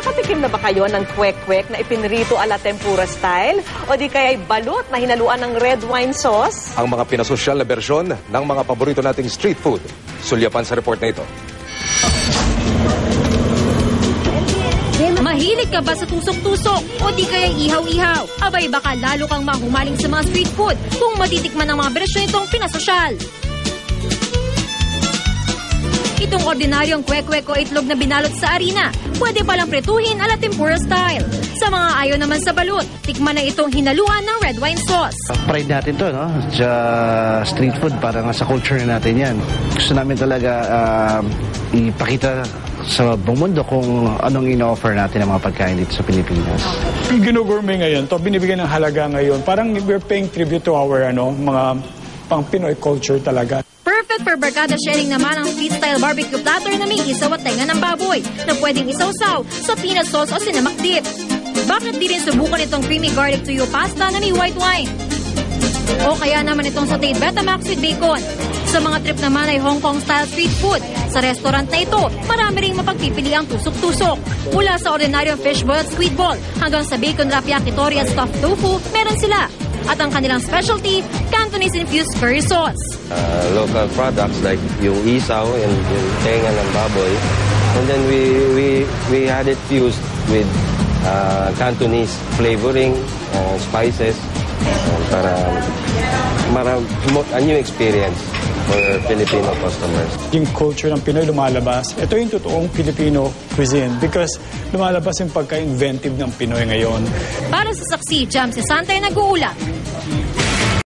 Nakatikim na ba kayo ng kwek-kwek na ipinrito ala tempura style? O di kaya balot na hinaluan ng red wine sauce? Ang mga pinasosyal na bersyon ng mga paborito nating street food. Sulyapan sa report na ito. Mahilig ka ba sa tusok-tusok o di kaya ihaw-ihaw? Abay baka lalo kang mahumaling sa mga street food kung matitikman ang mga bersyon itong pinasosyal. Itong ordinaryong kwek-kwek o itlog na binalot sa harina, pwede palang pretuhin ala tempura style. Sa mga ayaw naman sa balut, tikman na itong hinaluan ng red wine sauce. Pride natin to, no? Sa street food, parang sa culture natin yan. Gusto namin talaga ipakita sa buong mundo kung anong ino-offer natin ng mga pagkain dito sa Pilipinas. Ginugurme ngayon, to binibigyan ng halaga ngayon. Parang we're paying tribute to our mga pang Pinoy culture talaga. Perfect for barkada sharing naman ang street-style barbecue platter na may isaw at tenga ng baboy na pwedeng isawsaw sa peanut sauce o cinnamon dip. Bakit di rin subukan itong creamy garlic tuyo pasta na may white wine? O kaya naman itong sauteed Betamax with bacon. Sa mga trip naman ay Hong Kong-style street food. Sa restaurant na ito, marami ring mapagpipili ang tusok-tusok. Mula sa ordinaryong fishball at squid ball hanggang sa bacon wrap yakitori at stuffed tofu, meron sila. At ang kanilang specialty, Cantonese-infused curry sauce. Local products like yung isaw and yung tenga ng baboy. And then we had it fused with Cantonese flavoring, spices, para a new experience for Filipino customers. Yung culture ng Pinoy lumalabas. Ito yung totoong Filipino cuisine because lumalabas yung pagka-inventive ng Pinoy ngayon. Para sa Saksi, Jam si Santay nag-uulat.